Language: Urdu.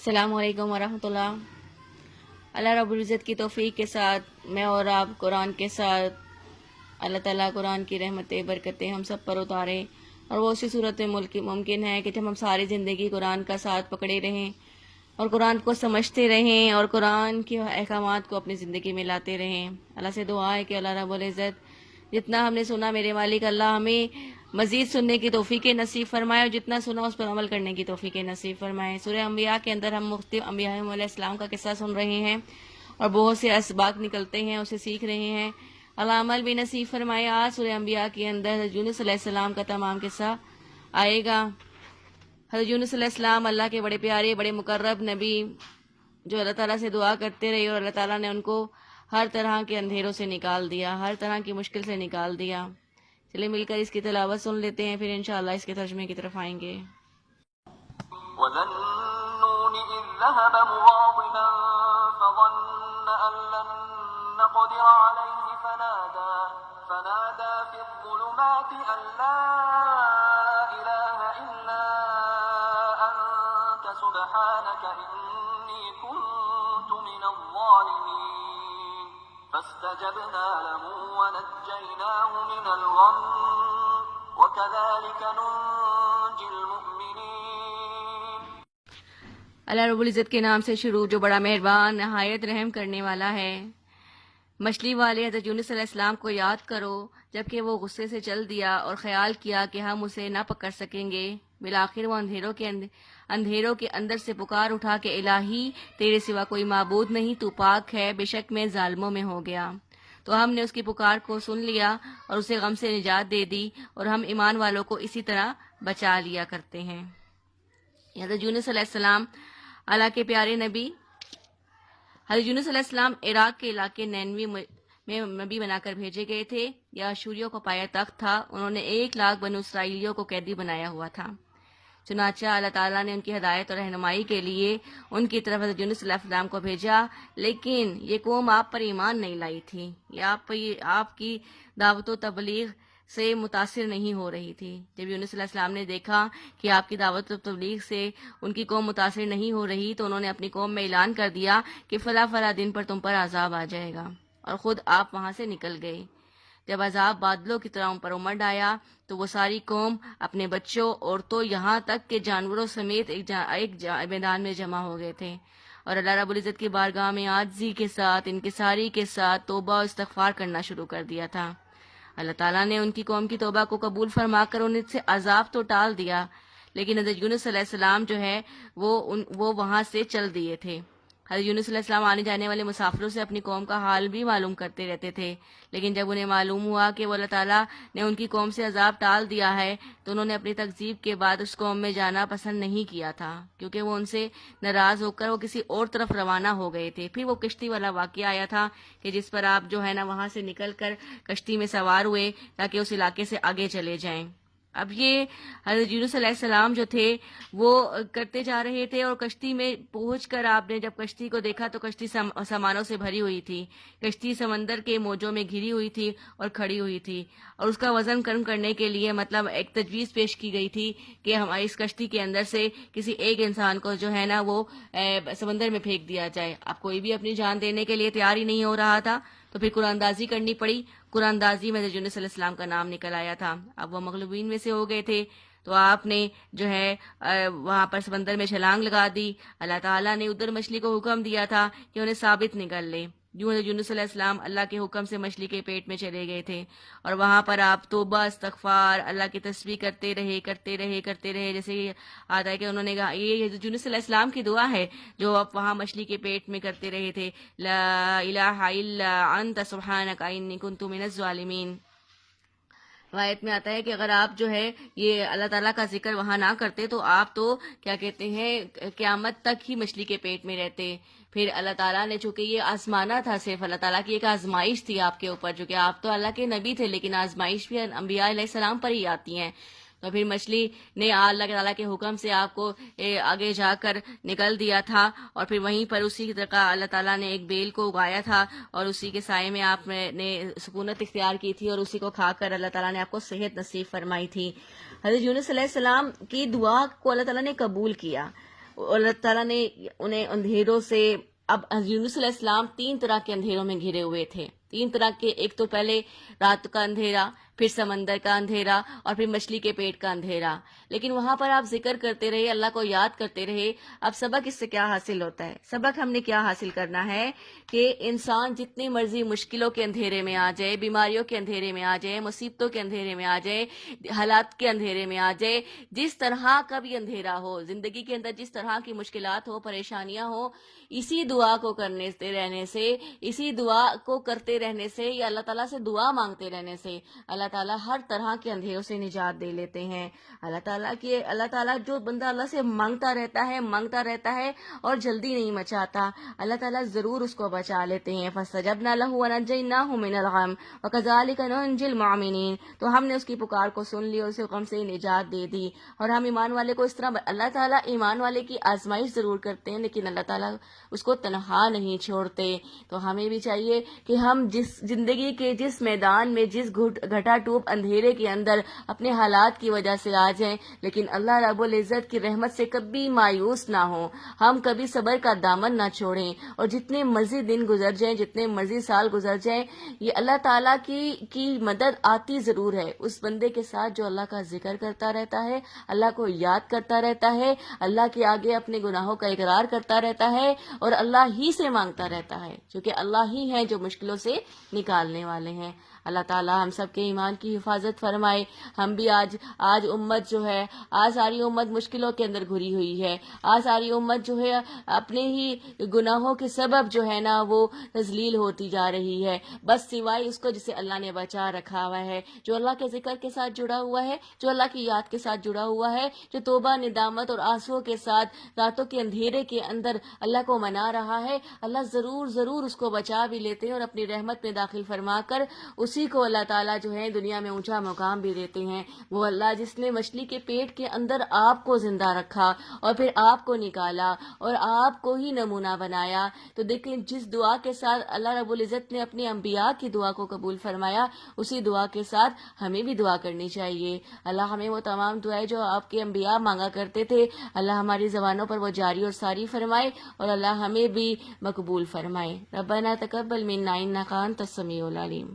السلام علیکم ورحمۃ اللہ۔ اللہ رب العزت کی توفیق کے ساتھ میں اور آپ قرآن کے ساتھ اللہ تعالیٰ قرآن کی رحمتیں برکتیں ہم سب پر اتارے، اور وہ اسی صورت میں ممکن ہے کہ جب ہم ساری زندگی قرآن کا ساتھ پکڑے رہیں اور قرآن کو سمجھتے رہیں اور قرآن کے احکامات کو اپنی زندگی میں لاتے رہیں۔ اللہ سے دعا ہے کہ اللہ رب العزت جتنا ہم نے سنا میرے مالک اللہ ہمیں مزید سننے کی توفیق نصیب فرمائے، اور جتنا سنا اس پر عمل کرنے کی توفیق نصیب فرمائے۔ سورہ انبیاء کے اندر ہم مختلف انبیاء علیہ السلام کا قصہ سن رہے ہیں اور بہت سے اسباق نکلتے ہیں، اسے سیکھ رہے ہیں۔ اللہ عمل بھی نصیب فرمائے۔ آج سورہ انبیاء کے اندر حضرت یونس علیہ السلام کا تمام قصہ آئے گا۔ حضرت یونس علیہ السلام اللہ کے بڑے پیارے بڑے مقرب نبی، جو اللہ تعالیٰ سے دعا کرتے رہے، اور اللہ تعالیٰ نے ان کو ہر طرح کے اندھیروں سے نکال دیا، ہر طرح کی مشکل سے نکال دیا۔ چلے مل کر اس کی تلاوت سن لیتے ہیں، پھر انشاءاللہ اس کے ترجمے کی طرف آئیں گے۔ وَذَا النُّونِ إِذ ذَّهَبَ مُغَاضِبًا فَظَنَّ أَن لَّن نَّقْدِرَ عَلَيْهِ فَنَادَىٰ فِي الظُّلُمَاتِ أَن لَّا إِلَٰهَ إِلَّا أَنتَ سُبْحَانَكَ إِنِّي كُنتُ مِنَ الظَّالِمِينَ فَاسْتَجَبْنَا لَهُ وَنَجَّيْنَاهُ مِنَ الْغَمِّ وَكَذَٰلِكَ نُنجِي الْمُؤْمِنِينَ۔ اللہ رب العزت کے نام سے شروع جو بڑا مہربان نہایت رحم کرنے والا ہے۔ مچھلی والے حضرت یونس علیہ السلام کو یاد کرو جبکہ وہ غصے سے چل دیا اور خیال کیا کہ ہم اسے نہ پکڑ سکیں گے۔ بالآخر وہ اندھیروں کے اندر سے پکار اٹھا کہ الہی تیرے سوا کوئی معبود نہیں، تو پاک ہے، بے شک میں ظالموں میں ہو گیا۔ تو ہم نے اس کی پکار کو سن لیا اور اسے غم سے نجات دے دی، اور ہم ایمان والوں کو اسی طرح بچا لیا کرتے ہیں۔ حضرت یونس علیہ السلام اللہ کے پیارے نبی، حضرت یونس علیہ السلام عراق کے علاقے نینوی میں نبی بنا کر بھیجے گئے تھے۔ یہ اشوریوں کا پایا تخت تھا۔ انہوں نے 1,00,000 بنو اسرائیلیوں کو قیدی بنایا ہوا تھا۔ چنانچہ اللہ تعالیٰ نے ان کی ہدایت اور رہنمائی کے لیے ان کی طرف حضرت یونس علیہ السلام کو بھیجا، لیکن یہ قوم آپ پر ایمان نہیں لائی تھی، یہ آپ کی دعوت و تبلیغ سے متاثر نہیں ہو رہی تھی۔ جب یونس علیہ السلام نے دیکھا کہ آپ کی دعوت و تبلیغ سے ان کی قوم متاثر نہیں ہو رہی، تو انہوں نے اپنی قوم میں اعلان کر دیا کہ فلاں فلاں دن پر تم پر عذاب آ جائے گا، اور خود آپ وہاں سے نکل گئے۔ جب عذاب بادلوں کی طرح ان پر امڑ آیا تو وہ ساری قوم اپنے بچوں، عورتوں، یہاں تک کہ جانوروں سمیت ایک میدان میں جمع ہو گئے تھے، اور اللہ رب العزت کی بارگاہ میں عاجزی کے ساتھ، انکساری کے ساتھ توبہ و استغفار کرنا شروع کر دیا تھا۔ اللہ تعالیٰ نے ان کی قوم کی توبہ کو قبول فرما کر ان سے عذاب تو ٹال دیا، لیکن حضرت یونس علیہ السلام جو ہے وہ وہاں سے چل دیے تھے۔ حضرت یونس علیہ السلام آنے جانے والے مسافروں سے اپنی قوم کا حال بھی معلوم کرتے رہتے تھے، لیکن جب انہیں معلوم ہوا کہ وہ اللہ تعالیٰ نے ان کی قوم سے عذاب ٹال دیا ہے، تو انہوں نے اپنی تکذیب کے بعد اس قوم میں جانا پسند نہیں کیا تھا، کیونکہ وہ ان سے ناراض ہو کر وہ کسی اور طرف روانہ ہو گئے تھے۔ پھر وہ کشتی والا واقعہ آیا تھا کہ جس پر آپ جو ہے نا وہاں سے نکل کر کشتی میں سوار ہوئے تاکہ اس علاقے سے آگے چلے جائیں۔ اب یہ حضرت یونس علیہ السلام جو تھے وہ کرتے جا رہے تھے، اور کشتی میں پہنچ کر آپ نے جب کشتی کو دیکھا تو کشتی سامانوں سے بھری ہوئی تھی، کشتی سمندر کے موجوں میں گھری ہوئی تھی اور کھڑی ہوئی تھی، اور اس کا وزن کم کرنے کے لیے مطلب ایک تجویز پیش کی گئی تھی کہ ہماری اس کشتی کے اندر سے کسی ایک انسان کو جو ہے نا وہ سمندر میں پھینک دیا جائے۔ اب کوئی بھی اپنی جان دینے کے لیے تیار ہی نہیں ہو رہا تھا، تو پھر قرآن اندازی کرنی پڑی۔ قرآن اندازی میں یونس علیہ السلام کا نام نکل آیا تھا۔ اب وہ مغلوبین میں سے ہو گئے تھے، تو آپ نے جو ہے وہاں پر سمندر میں چھلانگ لگا دی۔ اللہ تعالیٰ نے ادھر مچھلی کو حکم دیا تھا کہ انہیں ثابت نگل لے۔ یوں یونس علیہ السلام اللہ کے حکم سے مچھلی کے پیٹ میں چلے گئے تھے، اور وہاں پر آپ توبہ استغفار اللہ کی تسبیح کرتے رہے، جیسے یہ آتا ہے کہ انہوں نے کہا، یہ یونس علیہ السلام کی دعا ہے جو آپ وہاں مچھلی کے پیٹ میں کرتے رہے تھے، لا الہ الا انت سبحانک انی کنت من الظالمین۔ روایت میں آتا ہے کہ اگر آپ جو ہے یہ اللہ تعالیٰ کا ذکر وہاں نہ کرتے تو آپ تو کیا کہتے ہیں قیامت تک ہی مچھلی کے پیٹ میں رہتے۔ پھر اللہ تعالیٰ نے چونکہ یہ آزمانا تھا، صرف اللہ تعالیٰ کی ایک آزمائش تھی آپ کے اوپر، جو کہ آپ تو اللہ کے نبی تھے، لیکن آزمائش بھی انبیاء علیہ السلام پر ہی آتی ہیں۔ تو پھر مچھلی نے اللہ تعالیٰ کے حکم سے آپ کو آگے جا کر نکل دیا تھا، اور پھر وہیں پر اسی طرح اللہ تعالیٰ نے ایک بیل کو اگایا تھا، اور اسی کے سائے میں آپ نے سکونت اختیار کی تھی، اور اسی کو کھا کر اللہ تعالیٰ نے آپ کو صحت نصیب فرمائی تھی۔ حضرت یونس علیہ السلام کی دعا کو اللہ تعالیٰ نے قبول کیا۔ اللہ تعالیٰ نے انہیں اندھیروں سے، اب یونس علیہ السلام 3 طرح کے اندھیروں میں گھرے ہوئے تھے، 3 طرح کے، ایک تو پہلے رات کا اندھیرا، پھر سمندر کا اندھیرا، اور پھر مچھلی کے پیٹ کا اندھیرا. لیکن وہاں پر آپ ذکر کرتے رہے، اللہ کو یاد کرتے رہے. اب سبق اس سے کیا حاصل ہوتا ہے؟ سبق ہم نے کیا حاصل کرنا ہے کہ انسان جتنی مرضی مشکلوں کے اندھیرے میں آ جائے، بیماریوں کے اندھیرے میں آ جائے، مصیبتوں کے اندھیرے میں آ جائے، حالات کے اندھیرے میں آ جائے، جس طرح کا بھی اندھیرا ہو زندگی کے اندر، جس طرح کی مشکلات ہو، پریشانیاں ہو، اسی دعا کو کرنے سے رہنے سے، اسی دعا کو کرتے رہنے سے، یا اللہ تعالیٰ سے دعا مانگتے رہنے سے اللہ تعالیٰ ہر طرح کے اندھیروں سے نجات دے لیتے ہیں. اللہ تعالیٰ جو بندہ اللہ سے مانگتا رہتا ہے اور جلدی نہیں مچاتا، اللہ تعالیٰ ضرور اس کو بچا لیتے ہیں. فَاسْتَجَبْنَا لَهُ وَنَجَّيْنَاهُ مِنَ الْغَمِّ وَكَذَلِكَ نُنْجِي الْمُؤْمِنِينَ. تو ہم نے اس کی پکار کو سن لی اور اسے غم سے نجات دے دی. اور ہم ایمان والے کو اس طرح، اللہ تعالیٰ ایمان والے کی آزمائش ضرور کرتے ہیں لیکن اللہ تعالیٰ اس کو تنہا نہیں چھوڑتے. تو ہمیں بھی چاہیے کہ ہم جس زندگی کے جس میدان میں، جس گھٹا ٹوپ اندھیرے کے اندر اپنے حالات کی وجہ سے آ جائیں، لیکن اللہ رب العزت کی رحمت سے کبھی مایوس نہ ہوں، ہم کبھی صبر کا دامن نہ چھوڑیں. اور جتنے مرضی دن گزر جائیں، جتنے مرضی سال گزر جائیں، یہ اللہ تعالیٰ کی مدد آتی ضرور ہے اس بندے کے ساتھ جو اللہ کا ذکر کرتا رہتا ہے، اللہ کو یاد کرتا رہتا ہے، اللہ کے آگے اپنے گناہوں کا اقرار کرتا رہتا ہے اور اللہ ہی سے مانگتا رہتا ہے، کیونکہ اللہ ہی ہیں جو مشکلوں سے نکالنے والے ہیں. اللہ تعالیٰ ہم سب کے ایمان کی حفاظت فرمائے. ہم بھی آج امت جو ہے، آج ساری امت مشکلوں کے اندر گھری ہوئی ہے. آج ساری امت جو ہے اپنے ہی گناہوں کے سبب جو ہے نا وہ تذلیل ہوتی جا رہی ہے، بس سوائے اس کو جسے اللہ نے بچا رکھا ہوا ہے، جو اللہ کے ذکر کے ساتھ جڑا ہوا ہے، جو اللہ کی یاد کے ساتھ جڑا ہوا ہے، جو توبہ ندامت اور آنسوؤں کے ساتھ راتوں کے اندھیرے کے اندر اللہ کو منا رہا ہے. اللہ ضرور اس کو بچا بھی لیتے ہیں اور اپنی رحمت میں داخل فرما کر اسی کو اللہ تعالیٰ جو ہے دنیا میں اونچا مقام بھی دیتے ہیں. وہ اللہ جس نے مچھلی کے پیٹ کے اندر آپ کو زندہ رکھا اور پھر آپ کو نکالا اور آپ کو ہی نمونہ بنایا. تو دیکھیں جس دعا کے ساتھ اللہ رب العزت نے اپنے انبیاء کی دعا کو قبول فرمایا، اسی دعا کے ساتھ ہمیں بھی دعا کرنی چاہیے. اللہ ہمیں وہ تمام دعائیں جو آپ کے انبیاء مانگا کرتے تھے، اللہ ہماری زبانوں پر وہ جاری اور ساری فرمائے اور اللہ ہمیں بھی مقبول فرمائے. ربنا تقبل منا انک انت السمیع العلیم.